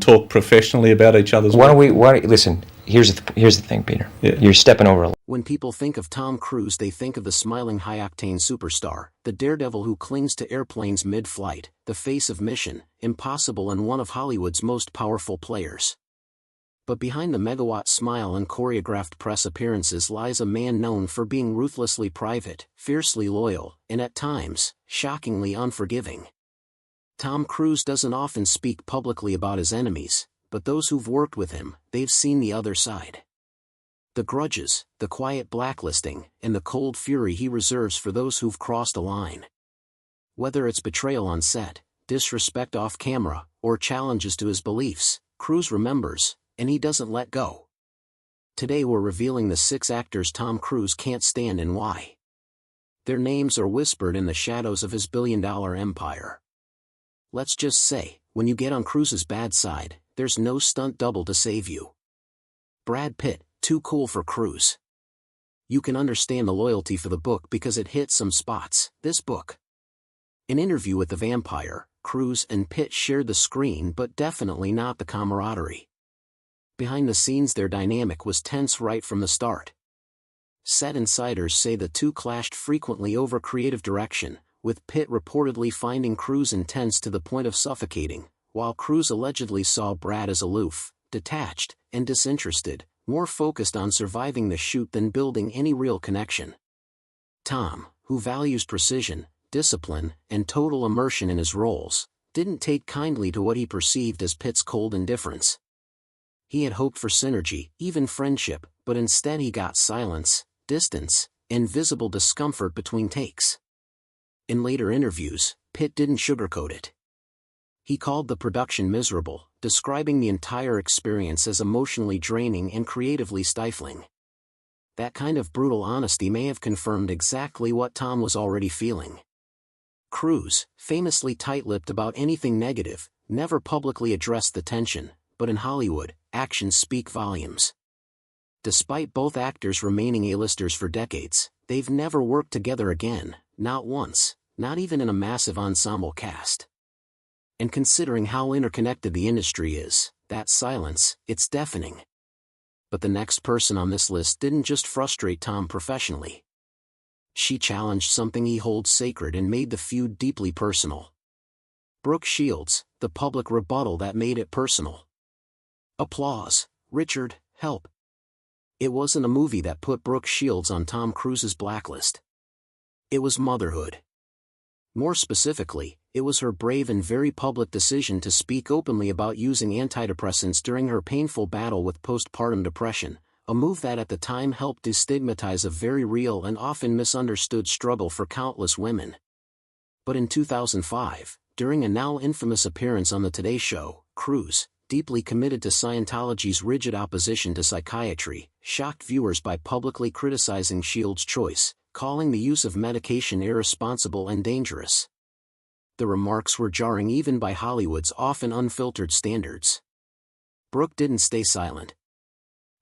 talk professionally about each other's Why work? don't we, listen, here's the thing, Peter. Yeah. You're stepping over a line. When people think of Tom Cruise, they think of the smiling high-octane superstar, the daredevil who clings to airplanes mid-flight, the face of Mission Impossible and one of Hollywood's most powerful players. But behind the megawatt smile and choreographed press appearances lies a man known for being ruthlessly private, fiercely loyal, and at times, shockingly unforgiving. Tom Cruise doesn't often speak publicly about his enemies, but those who've worked with him, they've seen the other side. The grudges, the quiet blacklisting, and the cold fury he reserves for those who've crossed a line. Whether it's betrayal on set, disrespect off camera, or challenges to his beliefs, Cruise remembers, and he doesn't let go. Today we're revealing the 6 actors Tom Cruise can't stand and why. Their names are whispered in the shadows of his billion-dollar empire. Let's just say, when you get on Cruise's bad side, there's no stunt double to save you. Brad Pitt, too cool for Cruise. You can understand the loyalty for the book because it hit some spots. This book. An interview with the vampire, Cruise and Pitt shared the screen but definitely not the camaraderie. Behind the scenes their dynamic was tense right from the start. Set insiders say the two clashed frequently over creative direction, with Pitt reportedly finding Cruise intense to the point of suffocating, while Cruise allegedly saw Brad as aloof, detached, and disinterested, more focused on surviving the shoot than building any real connection. Tom, who values precision, discipline, and total immersion in his roles, didn't take kindly to what he perceived as Pitt's cold indifference. He had hoped for synergy, even friendship, but instead he got silence, distance, and visible discomfort between takes. In later interviews, Pitt didn't sugarcoat it. He called the production miserable, describing the entire experience as emotionally draining and creatively stifling. That kind of brutal honesty may have confirmed exactly what Tom was already feeling. Cruise, famously tight-lipped about anything negative, never publicly addressed the tension, but in Hollywood, actions speak volumes. Despite both actors remaining A-listers for decades, they've never worked together again, not once, not even in a massive ensemble cast. And considering how interconnected the industry is, that silence, it's deafening. But the next person on this list didn't just frustrate Tom professionally. She challenged something he holds sacred and made the feud deeply personal. Brooke Shields, the public rebuttal that made it personal. Applause. Richard, help. It wasn't a movie that put Brooke Shields on Tom Cruise's blacklist. It was motherhood. More specifically, it was her brave and very public decision to speak openly about using antidepressants during her painful battle with postpartum depression, a move that at the time helped destigmatize a very real and often misunderstood struggle for countless women. But in 2005, during a now infamous appearance on The Today Show, Cruise, deeply committed to Scientology's rigid opposition to psychiatry, shocked viewers by publicly criticizing Shields' choice, calling the use of medication irresponsible and dangerous. The remarks were jarring even by Hollywood's often unfiltered standards. Brooke didn't stay silent.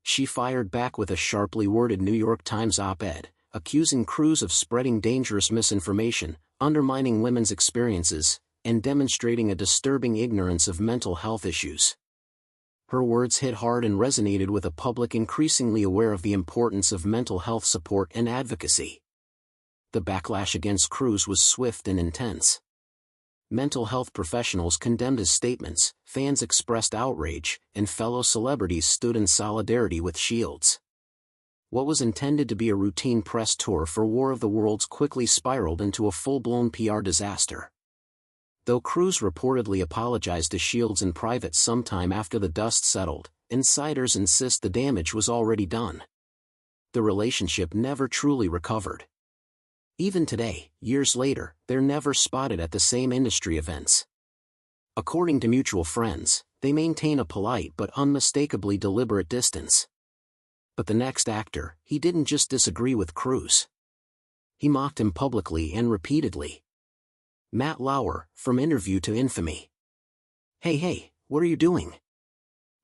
She fired back with a sharply worded New York Times op-ed, accusing Cruise of spreading dangerous misinformation, undermining women's experiences, and demonstrating a disturbing ignorance of mental health issues. Her words hit hard and resonated with a public increasingly aware of the importance of mental health support and advocacy. The backlash against Cruise was swift and intense. Mental health professionals condemned his statements, fans expressed outrage, and fellow celebrities stood in solidarity with Shields. What was intended to be a routine press tour for War of the Worlds quickly spiraled into a full-blown PR disaster. Though Cruise reportedly apologized to Shields in private sometime after the dust settled, insiders insist the damage was already done. The relationship never truly recovered. Even today, years later, they're never spotted at the same industry events. According to mutual friends, they maintain a polite but unmistakably deliberate distance. But the next actor, he didn't just disagree with Cruise. He mocked him publicly and repeatedly. Matt Lauer, from Interview to Infamy. Hey, what are you doing?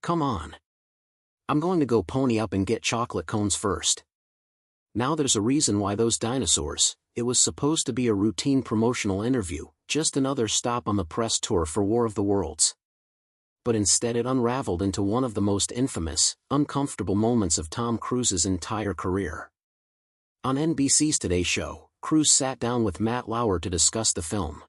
Come on. I'm going to go pony up and get chocolate cones first. Now there's a reason why those dinosaurs. It was supposed to be a routine promotional interview, just another stop on the press tour for War of the Worlds. but instead it unraveled into one of the most infamous, uncomfortable moments of Tom Cruise's entire career. On NBC's Today Show, Cruise sat down with Matt Lauer to discuss the film.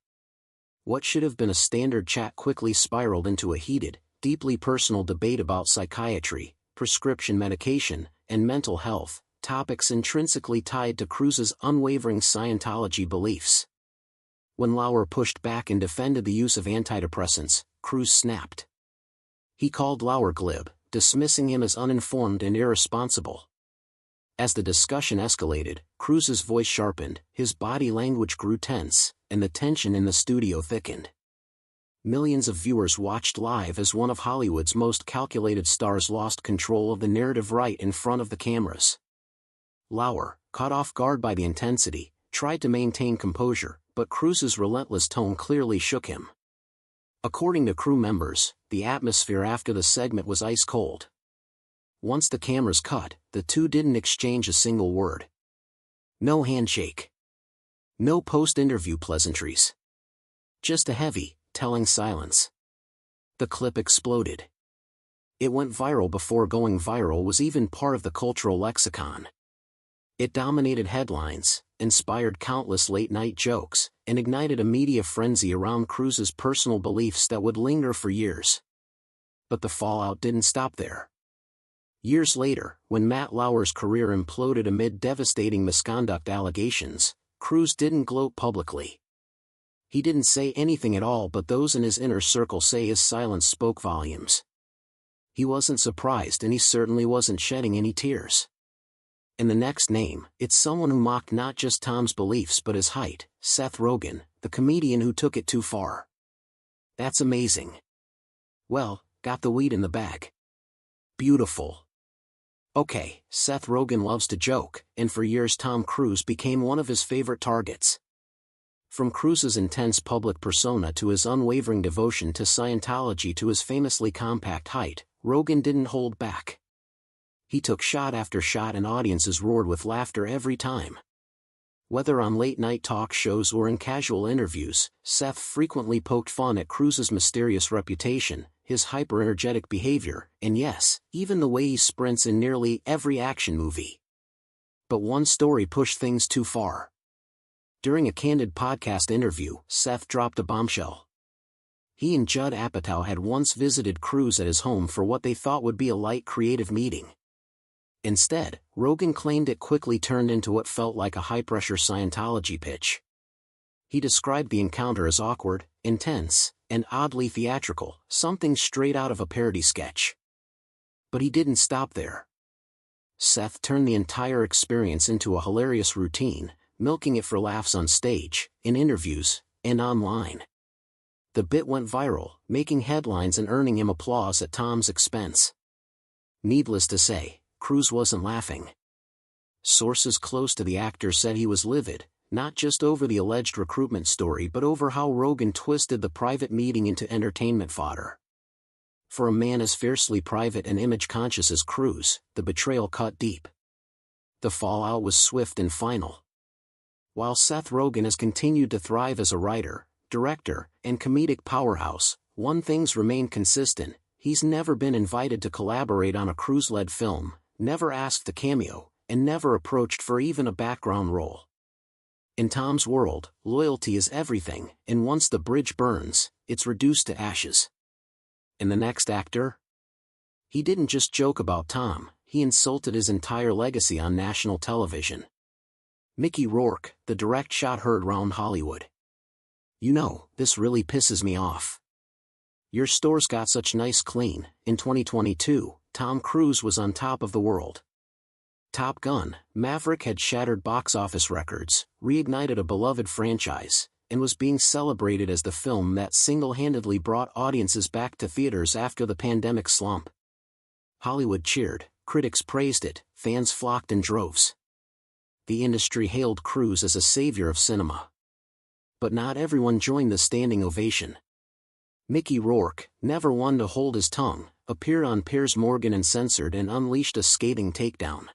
What should have been a standard chat quickly spiraled into a heated, deeply personal debate about psychiatry, prescription medication, and mental health, topics intrinsically tied to Cruise's unwavering Scientology beliefs. When Lauer pushed back and defended the use of antidepressants, Cruise snapped. He called Lauer glib, dismissing him as uninformed and irresponsible. As the discussion escalated, Cruise's voice sharpened, his body language grew tense, and the tension in the studio thickened. Millions of viewers watched live as one of Hollywood's most calculated stars lost control of the narrative right in front of the cameras. Lauer, caught off guard by the intensity, tried to maintain composure, but Cruise's relentless tone clearly shook him. According to crew members, the atmosphere after the segment was ice cold. Once the cameras cut, the two didn't exchange a single word. No handshake. No post-interview pleasantries. Just a heavy, telling silence. The clip exploded. It went viral before going viral was even part of the cultural lexicon. It dominated headlines, inspired countless late-night jokes, and ignited a media frenzy around Cruise's personal beliefs that would linger for years. But the fallout didn't stop there. Years later, when Matt Lauer's career imploded amid devastating misconduct allegations, Cruise didn't gloat publicly. He didn't say anything at all, but those in his inner circle say his silence spoke volumes. He wasn't surprised, and he certainly wasn't shedding any tears. And the next name, it's someone who mocked not just Tom's beliefs but his height, Seth Rogen, the comedian who took it too far. That's amazing. Well, got the weed in the bag. Beautiful. Okay, Seth Rogen loves to joke, and for years Tom Cruise became one of his favorite targets. From Cruise's intense public persona to his unwavering devotion to Scientology to his famously compact height, Rogen didn't hold back. He took shot after shot and audiences roared with laughter every time. Whether on late-night talk shows or in casual interviews, Seth frequently poked fun at Cruise's mysterious reputation, his hyper-energetic behavior, and yes, even the way he sprints in nearly every action movie. But one story pushed things too far. During a candid podcast interview, Seth dropped a bombshell. He and Judd Apatow had once visited Cruise at his home for what they thought would be a light creative meeting. Instead, Rogen claimed it quickly turned into what felt like a high-pressure Scientology pitch. He described the encounter as awkward, intense, and oddly theatrical, something straight out of a parody sketch. But he didn't stop there. Seth turned the entire experience into a hilarious routine, milking it for laughs on stage, in interviews, and online. The bit went viral, making headlines and earning him applause at Tom's expense. Needless to say, Cruise wasn't laughing. Sources close to the actor said he was livid, not just over the alleged recruitment story but over how Rogen twisted the private meeting into entertainment fodder. For a man as fiercely private and image-conscious as Cruise, the betrayal cut deep. The fallout was swift and final. While Seth Rogen has continued to thrive as a writer, director, and comedic powerhouse, one thing's remained consistent: he's never been invited to collaborate on a Cruise-led film, never asked to cameo, and never approached for even a background role. In Tom's world, loyalty is everything, and once the bridge burns, it's reduced to ashes. And the next actor? He didn't just joke about Tom, he insulted his entire legacy on national television. Mickey Rourke, the direct shot heard round Hollywood. "You know, this really pisses me off. Your store's got such nice clean." In 2022, Tom Cruise was on top of the world. Top Gun: Maverick had shattered box office records, reignited a beloved franchise, and was being celebrated as the film that single-handedly brought audiences back to theaters after the pandemic slump. Hollywood cheered, critics praised it, fans flocked in droves. The industry hailed Cruise as a savior of cinema. But not everyone joined the standing ovation. Mickey Rourke, never one to hold his tongue, appeared on Piers Morgan Uncensored and unleashed a scathing takedown.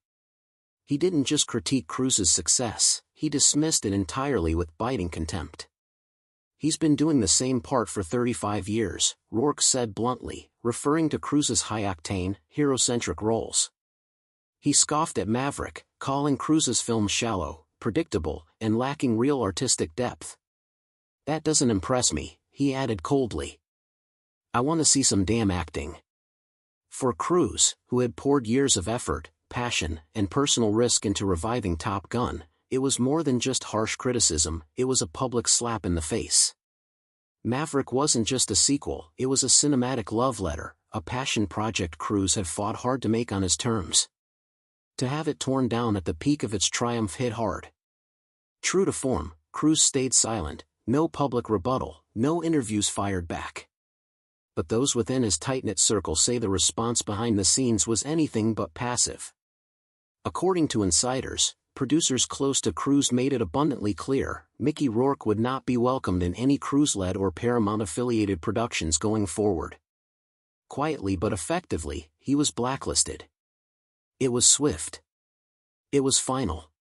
He didn't just critique Cruise's success, he dismissed it entirely with biting contempt. "He's been doing the same part for 35 years, Rourke said bluntly, referring to Cruise's high-octane, hero-centric roles. He scoffed at Maverick, calling Cruise's films shallow, predictable, and lacking real artistic depth. "That doesn't impress me," he added coldly. "I want to see some damn acting." For Cruise, who had poured years of effort, passion, and personal risk into reviving Top Gun, it was more than just harsh criticism, it was a public slap in the face. Maverick wasn't just a sequel, it was a cinematic love letter, a passion project Cruise had fought hard to make on his terms. To have it torn down at the peak of its triumph hit hard. True to form, Cruise stayed silent, no public rebuttal, no interviews fired back. But those within his tight-knit circle say the response behind the scenes was anything but passive. According to insiders, producers close to Cruise made it abundantly clear, Mickey Rourke would not be welcomed in any Cruise-led or Paramount-affiliated productions going forward. Quietly but effectively, he was blacklisted. It was swift. It was final.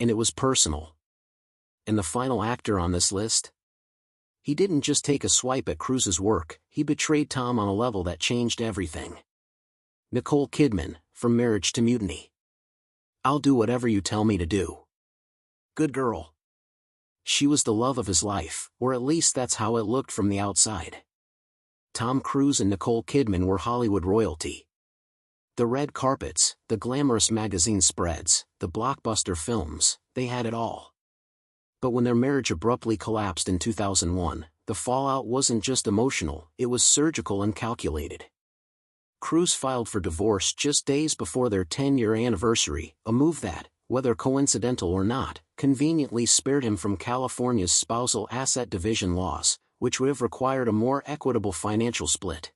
And it was personal. And the final actor on this list? He didn't just take a swipe at Cruise's work, he betrayed Tom on a level that changed everything. Nicole Kidman, from Marriage to Mutiny. "I'll do whatever you tell me to do." Good girl. She was the love of his life, or at least that's how it looked from the outside. Tom Cruise and Nicole Kidman were Hollywood royalty. The red carpets, the glamorous magazine spreads, the blockbuster films, they had it all. But when their marriage abruptly collapsed in 2001, the fallout wasn't just emotional, it was surgical and calculated. Cruise filed for divorce just days before their 10-year anniversary, a move that, whether coincidental or not, conveniently spared him from California's spousal asset division laws, which would have required a more equitable financial split.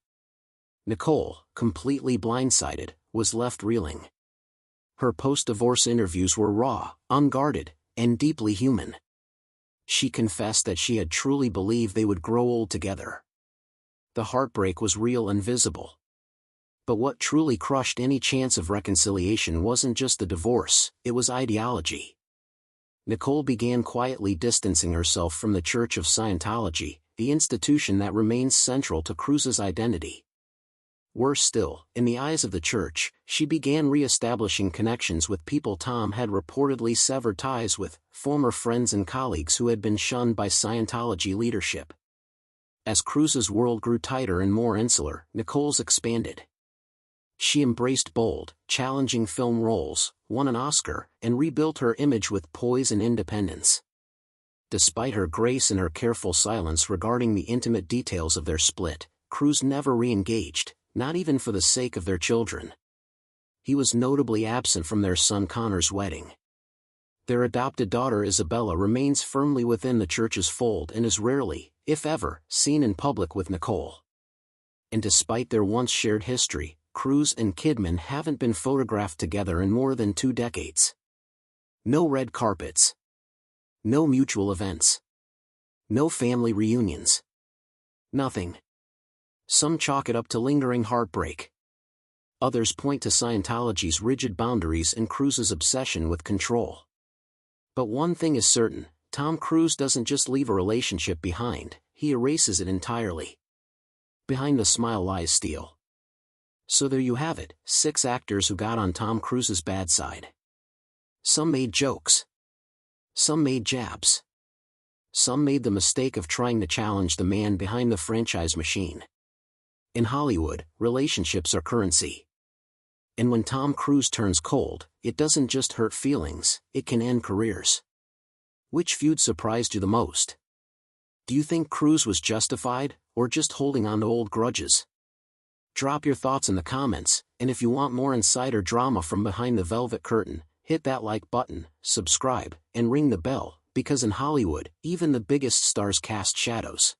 Nicole, completely blindsided, was left reeling. Her post-divorce interviews were raw, unguarded, and deeply human. She confessed that she had truly believed they would grow old together. The heartbreak was real and visible. But what truly crushed any chance of reconciliation wasn't just the divorce, it was ideology. Nicole began quietly distancing herself from the Church of Scientology, the institution that remains central to Cruise's identity. Worse still, in the eyes of the church, she began re-establishing connections with people Tom had reportedly severed ties with, former friends and colleagues who had been shunned by Scientology leadership. As Cruise's world grew tighter and more insular, Nicole's expanded. She embraced bold, challenging film roles, won an Oscar, and rebuilt her image with poise and independence. Despite her grace and her careful silence regarding the intimate details of their split, Cruise never re-engaged, not even for the sake of their children. He was notably absent from their son Connor's wedding. Their adopted daughter Isabella remains firmly within the church's fold and is rarely, if ever, seen in public with Nicole. And despite their once shared history, Cruise and Kidman haven't been photographed together in more than 2 decades. No red carpets. No mutual events. No family reunions. Nothing. Some chalk it up to lingering heartbreak. Others point to Scientology's rigid boundaries and Cruise's obsession with control. But one thing is certain, Tom Cruise doesn't just leave a relationship behind, he erases it entirely. Behind the smile lies steel. So there you have it, 6 actors who got on Tom Cruise's bad side. Some made jokes. Some made jabs. Some made the mistake of trying to challenge the man behind the franchise machine. In Hollywood, relationships are currency. And when Tom Cruise turns cold, it doesn't just hurt feelings, it can end careers. Which feud surprised you the most? Do you think Cruise was justified, or just holding on to old grudges? Drop your thoughts in the comments, and if you want more insider drama from behind the velvet curtain, hit that like button, subscribe, and ring the bell, because in Hollywood, even the biggest stars cast shadows.